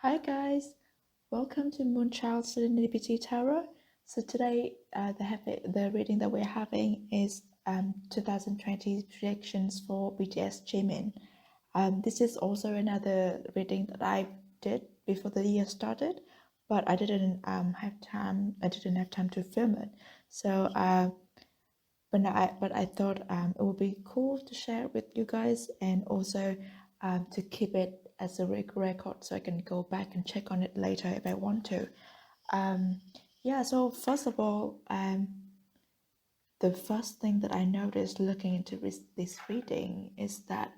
Hi guys, welcome to Moonchild Serenity Tarot. So today, the reading that we're having is 2020 predictions for BTS Jimin. This is also another reading that I did before the year started, but I didn't have time. I didn't have time to film it. So, but I thought it would be cool to share with you guys, and also to keep it as a record so I can go back and check on it later if I want to. Yeah, so first of all, the first thing that I noticed looking into this reading is that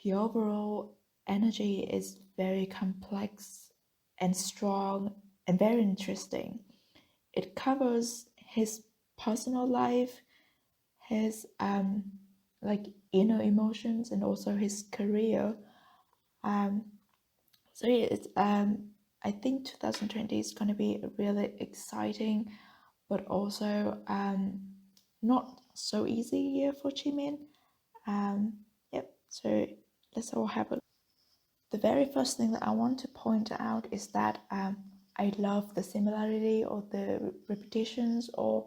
the overall energy is very complex and strong and very interesting. It covers his personal life, his like inner emotions, and also his career. So yeah, it's I think 2020 is going to be a really exciting but also not so easy year for Jimin. Yep, so let's all have a. The very first thing that I want to point out is that I love the similarity or the repetitions, or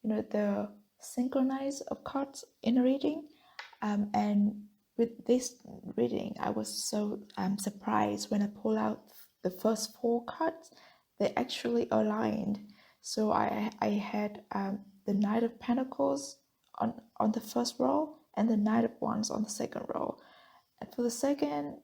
the synchronize of cards in a reading. And with this reading, I was so surprised when I pull out the first four cards. They actually aligned. So I had the Knight of Pentacles on the first row and the Knight of Wands on the second row. And for the second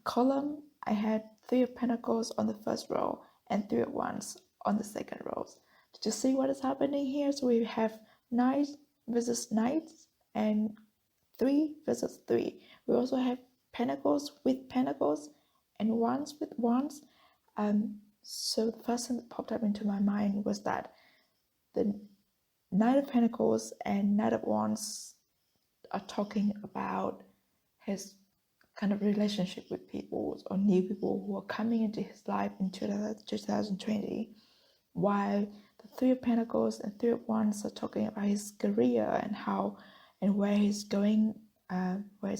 column, I had Three of Pentacles on the first row and Three of Wands on the second row. Did you see what is happening here? So we have Knight versus Knight and 3 versus 3. We also have Pentacles with Pentacles and Wands with Wands. So the first thing that popped up into my mind was that the Knight of Pentacles and Knight of Wands are talking about his kind of relationship with people or new people who are coming into his life in 2020, while the Three of Pentacles and Three of Wands are talking about his career and how and where he's going, where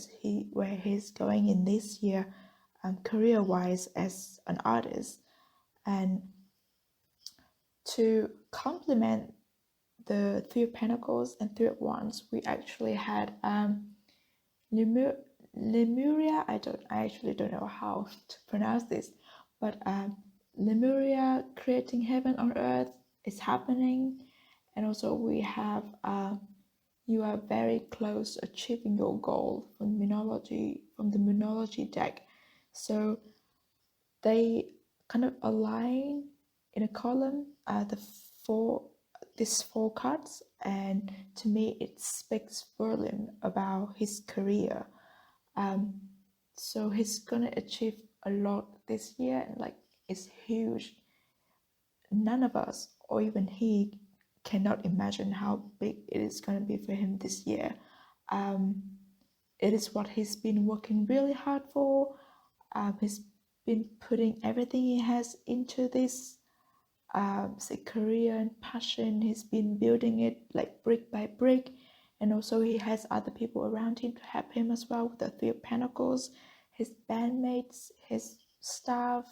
he's going in this year, career-wise as an artist. And to complement the Three of Pentacles and Three of Wands, we actually had Lemuria. I actually don't know how to pronounce this, but Lemuria creating heaven on earth is happening. And also we have you are very close achieving your goal from the Moonology deck. So they kind of align in a column, these four cards, and to me it speaks volume about his career. So he's gonna achieve a lot this year, and like it's huge. None of us, or even he, cannot imagine how big it is gonna be for him this year. It is what he's been working really hard for. He's been putting everything he has into this say career and passion. He's been building it like brick by brick, and also he has other people around him to help him as well with the Three of Pentacles, his bandmates, his staff,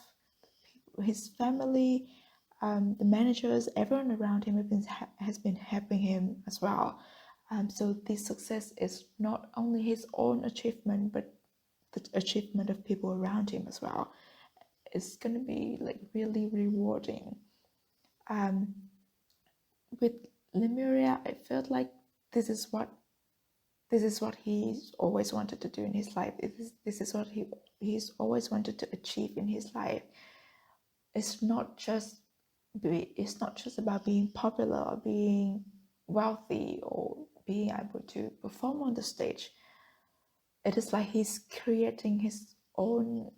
his family, the managers, everyone around him has been helping him as well. So this success is not only his own achievement, but the achievement of people around him as well. It's gonna be like really rewarding. With Lemuria, I felt like this is what he's always wanted to do in his life. This is what he's always wanted to achieve in his life. It's not just about being popular or being wealthy or being able to perform on the stage. It is like he's creating his own,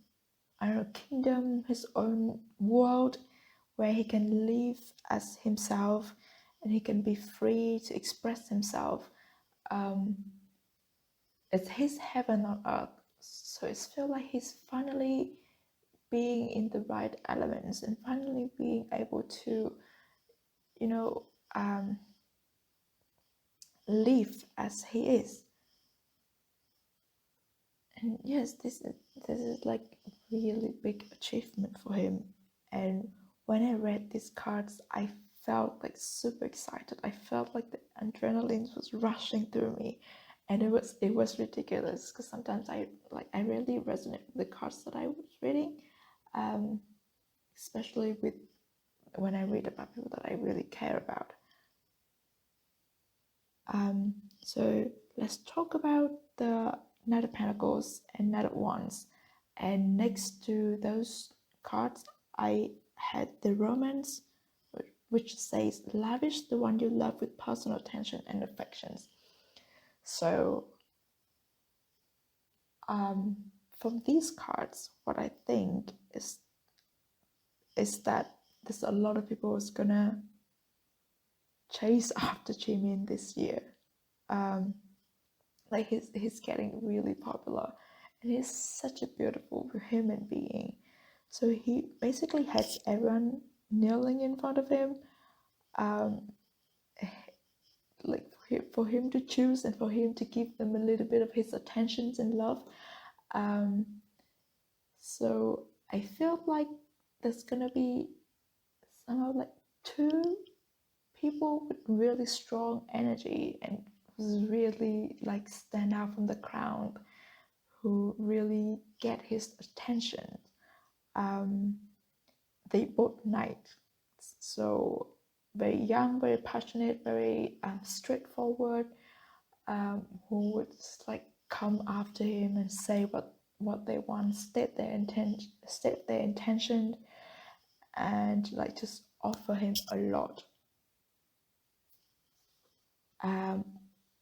I don't know, kingdom, his own world where he can live as himself and he can be free to express himself. It's his heaven on earth. So it's feel like he's finally being in the right elements and finally being able to, live as he is. And yes, this is like really big achievement for him. And when I read these cards, I felt like super excited. I felt like the adrenaline was rushing through me, and it was ridiculous because sometimes I really resonate with the cards that I was reading, um, especially with when I read about people that I really care about. So let's talk about the Knight of Pentacles and Knight of Wands. And next to those cards, I had the Romance, which says, lavish the one you love with personal attention and affections. So from these cards, what I think is that there's a lot of people who's gonna chase after Jimin this year. Like he's getting really popular, and he's such a beautiful human being. So he basically has everyone kneeling in front of him, like for him to choose and for him to give them a little bit of his attentions and love. So I feel like there's gonna be somehow like two people with really strong energy and who's really like stand out from the crowd, who really get his attention. They both knights, so very young, very passionate, very straightforward, who would just like come after him and say what they want, state their intention, and like just offer him a lot.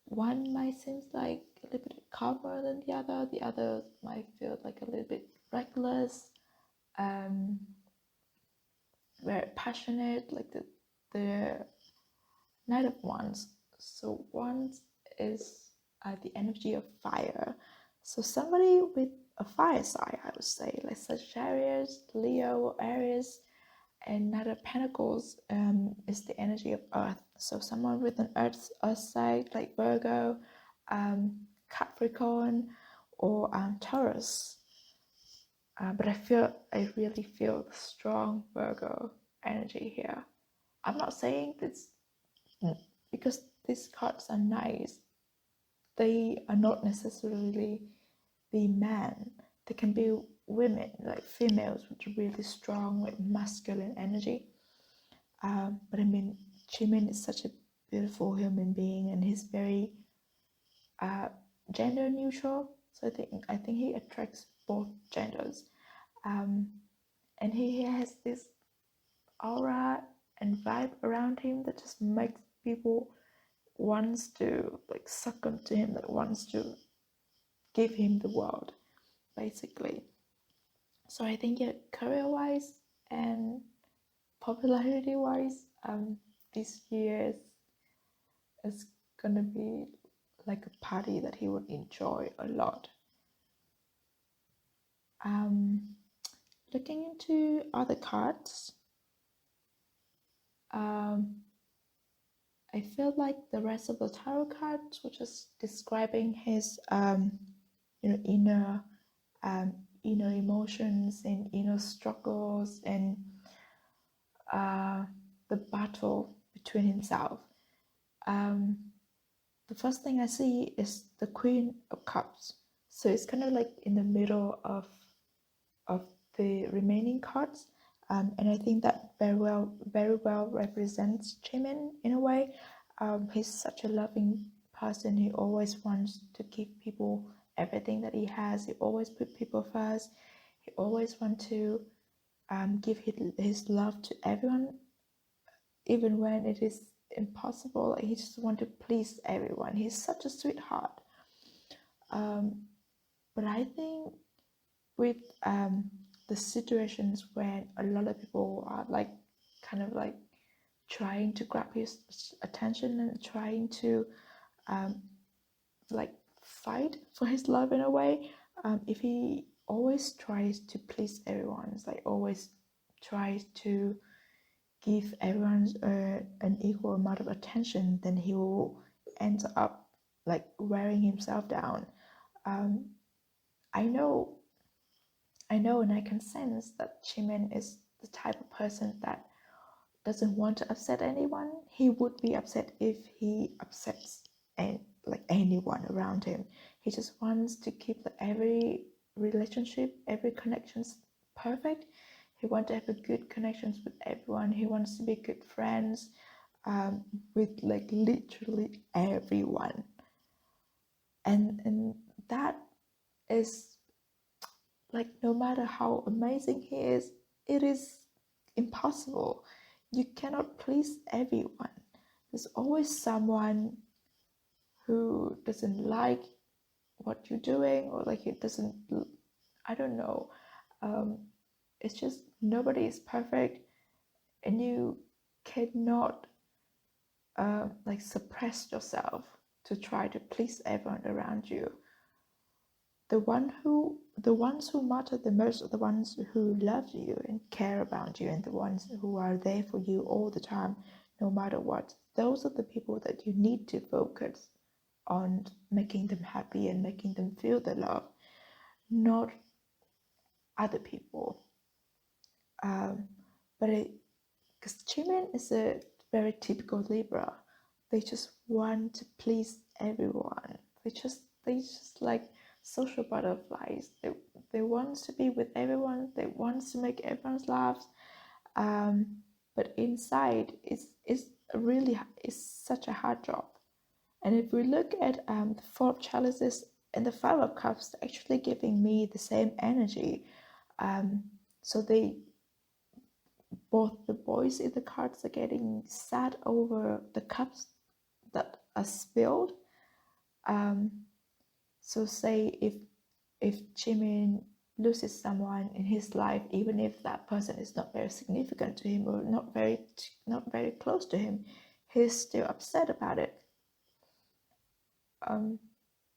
One might seem like a little bit calmer than the other. The other might feel like a little bit reckless, very passionate, like the Knight of Wands. So Wands is the energy of fire. So somebody with a fire sign, I would say, like Sagittarius, Leo, Aries, and Knight of Pentacles is the energy of Earth. So someone with an Earth sign like Virgo, Capricorn, or Taurus. But I really feel the strong Virgo energy here. I'm not saying this because these cards are nice. They are not necessarily the men. They can be women, like females with really strong, like masculine energy. But I mean, Jimin is such a beautiful human being, and he's very gender neutral. So I think he attracts both genders, and he has this aura and vibe around him that just makes people wants to like succumb to him, that wants to give him the world, basically. So I think, yeah, career-wise and popularity-wise, this year is gonna be like a party that he would enjoy a lot. Looking into other cards, I feel like the rest of the tarot cards were just describing his inner emotions and inner struggles and the battle between himself. The first thing I see is the Queen of Cups. So it's kind of like in the middle of the remaining cards. And I think that very well represents Jimin in a way. He's such a loving person. He always wants to give people everything that he has. He always put people first. He always wants to give his love to everyone, even when it is impossible. Like, he just wants to please everyone. He's such a sweetheart. But I think with the situations when a lot of people are like kind of like trying to grab his attention and trying to like fight for his love in a way, if he always tries to please everyone, it's like always tries to give everyone an equal amount of attention, then he will end up like wearing himself down. I know I know and I can sense that Jimin is the type of person that doesn't want to upset anyone. He would be upset if he upsets anyone around him. He just wants to keep every relationship, every connections perfect. He wants to have a good connections with everyone. He wants to be good friends with literally everyone. And that is no matter how amazing he is, it is impossible. You cannot please everyone. There's always someone who doesn't like what you're doing, or it doesn't, I don't know. It's just nobody is perfect, and you cannot suppress yourself to try to please everyone around you. The ones who matter the most are the ones who love you and care about you, and the ones who are there for you all the time, no matter what. Those are the people that you need to focus on, making them happy and making them feel the love, not other people. But because Jimin is a very typical Libra, they just want to please everyone. They just like social butterflies. They want to be with everyone. They want to make everyone laugh. But inside, it's such a hard job. And if we look at the Four of Chalices and the Five of Cups, actually giving me the same energy. So both the boys in the cards are getting sad over the cups that are spilled. So say if Jimin loses someone in his life, even if that person is not very significant to him or not very close to him, he's still upset about it.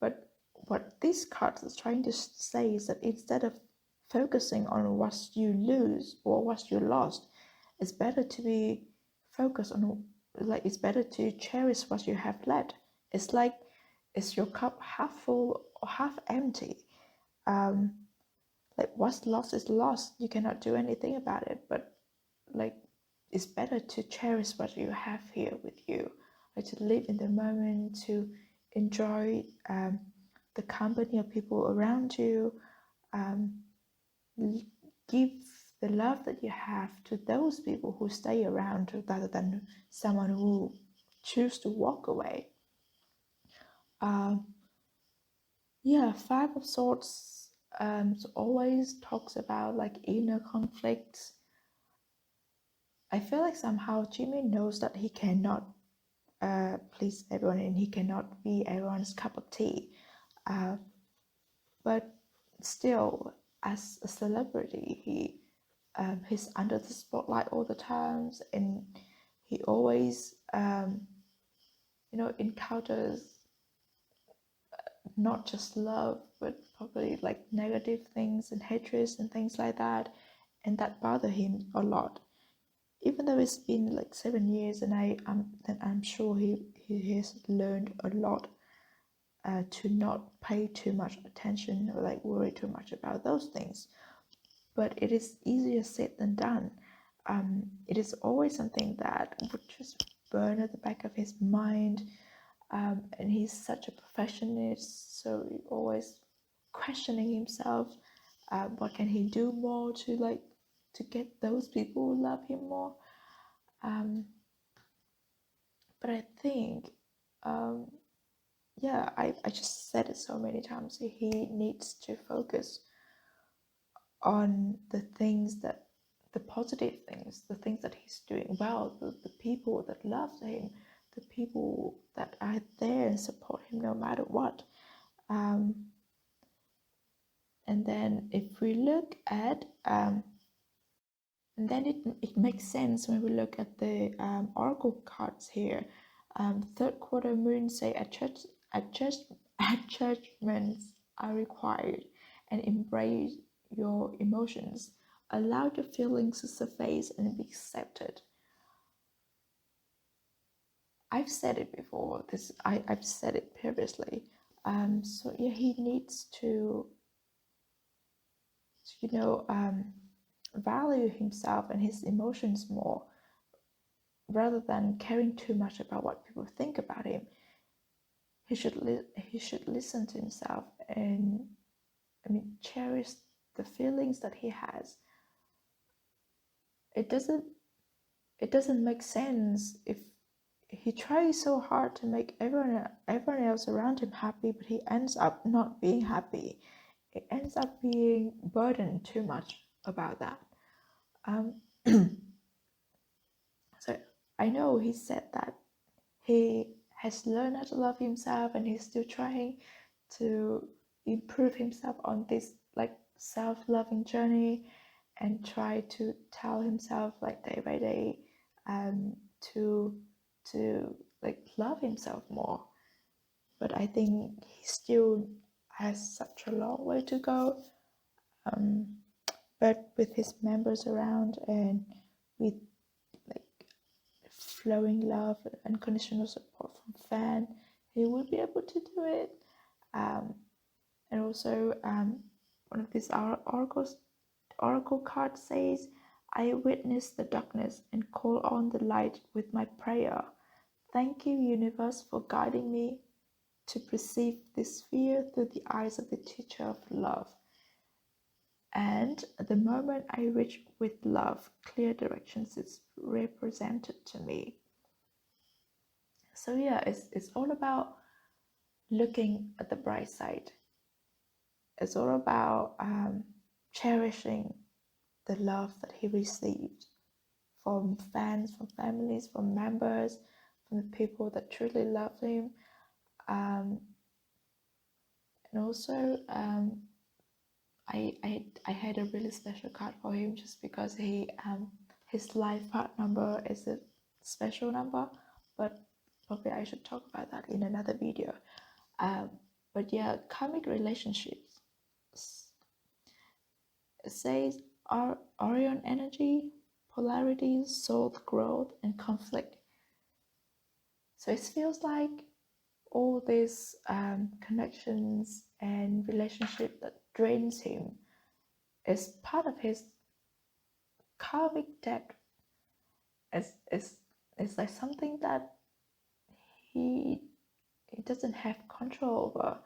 But what this card is trying to say is that instead of focusing on what you lose or what you lost, it's better to be focused on it's better to cherish what you have left. It's like, is your cup half full or half empty? What's lost is lost. You cannot do anything about it. But it's better to cherish what you have here with you, to live in the moment, to enjoy the company of people around you. Give the love that you have to those people who stay around, rather than someone who choose to walk away. Five of Swords always talks about inner conflicts. I feel like somehow Jimin knows that he cannot please everyone, and he cannot be everyone's cup of tea. But still, as a celebrity, he's under the spotlight all the times, and he always encounters not just love, but probably negative things and hatreds and things like that, and that bother him a lot. Even though it's been 7 years, and I'm sure he has learned a lot to not pay too much attention or worry too much about those things. But it is easier said than done. It is always something that would just burn at the back of his mind. And he's such a perfectionist, so he's always questioning himself. What can he do more to get those people who love him more? But I think, I just said it so many times. He needs to focus on the positive things, the things that he's doing well, the people that love him, the people that are there and support him no matter what. And then if we look at, and then it makes sense when we look at the oracle cards here. Third quarter moon say adjustments are required, and embrace your emotions. Allow your feelings to surface and be accepted. I've said it before. I've said it previously. He needs to value himself and his emotions more, rather than caring too much about what people think about him. He should listen to himself and cherish the feelings that he has. It doesn't make sense if he tries so hard to make everyone else around him happy, but he ends up not being happy. It ends up being burdened too much about that. So I know he said that he has learned how to love himself, and he's still trying to improve himself on this self-loving journey, and try to tell himself day by day to love himself more. But I think he still has such a long way to go. But with his members around, and with flowing love and unconditional support from fans, he will be able to do it. And also, one of these oracle cards says, "I witness the darkness and call on the light with my prayer. Thank you, universe, for guiding me to perceive this sphere through the eyes of the teacher of love. And the moment I reach with love, clear directions is represented to me." So yeah, it's all about looking at the bright side. It's all about cherishing the love that he received from fans, from families, from members, from the people that truly love him. And also, I had a really special card for him, just because his life path number is a special number, but probably I should talk about that in another video. But yeah, karmic relationships. It says Orion energy, polarity, soul growth, and conflict. So it feels like all these connections and relationship that drains him is part of his karmic debt. It's like something that he doesn't have control over.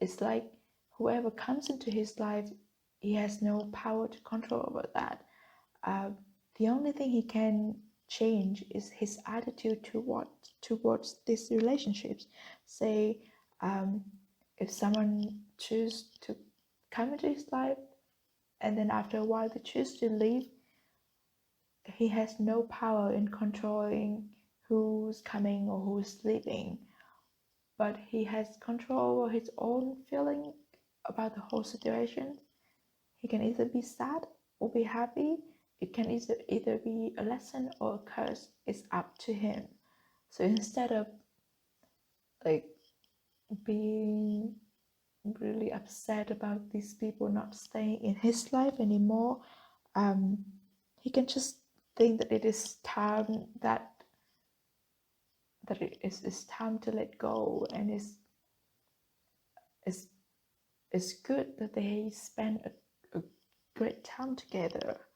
It's like whoever comes into his life, he has no power to control over that. The only thing he can change is his attitude towards these relationships. Say, if someone chooses to come into his life, and then after a while they choose to leave, he has no power in controlling who's coming or who's leaving, but he has control over his own feeling about the whole situation. He can either be sad or be happy. It can either be a lesson or a curse. It's up to him. So instead of being really upset about these people not staying in his life anymore, he can just think that it is time that it is time to let go, and it's good that they spend a great time together,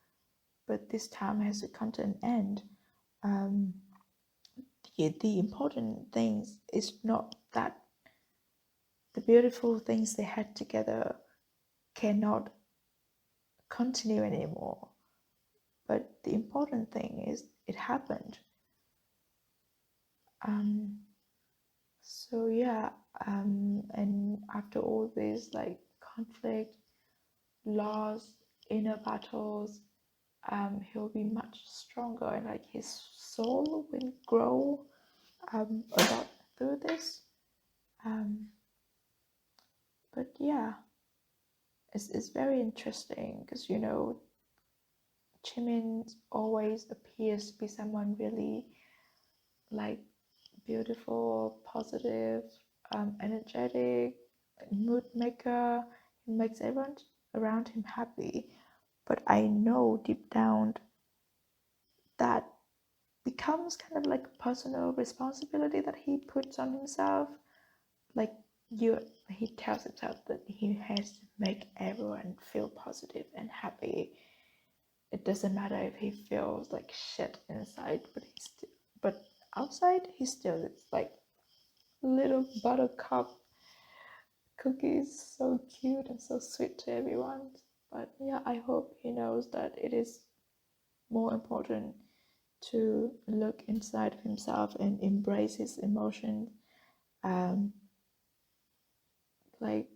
but this time has to come to an end. The important things is not that the beautiful things they had together cannot continue anymore, but the important thing is it happened. So yeah, and after all this conflict, loss, inner battles, he'll be much stronger, and his soul will grow a lot through this. But yeah, it's very interesting, because Jimin always appears to be someone really beautiful, positive, energetic, mood maker. He makes everyone around him happy. But I know deep down that becomes kind of like a personal responsibility that he puts on himself. he tells himself that he has to make everyone feel positive and happy. It doesn't matter if he feels like shit inside, but outside he still is like little buttercup cookies, so cute and so sweet to everyone. But yeah, I hope he knows that it is more important to look inside of himself and embrace his emotions, um, like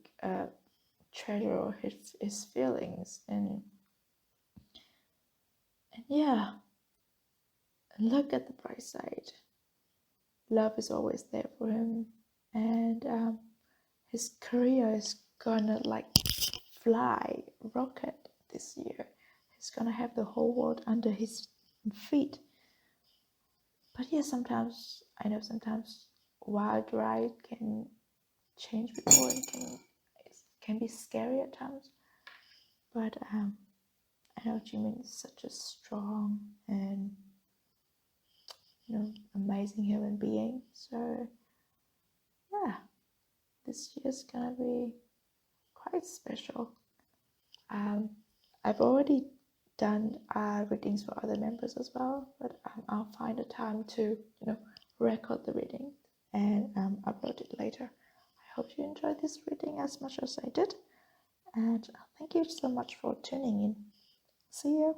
treasure his feelings, and yeah, look at the bright side. Love is always there for him, and his career is gonna like fly, rocket this year. He's gonna have the whole world under his feet. But yeah, sometimes I know sometimes wild ride can change people and can be scary at times. But I know Jimin is such a strong and amazing human being. So yeah, this year's gonna be quite special. I've already done readings for other members as well, but I'll find a time to record the reading and upload it later. I hope you enjoyed this reading as much as I did, and thank you so much for tuning in. See you.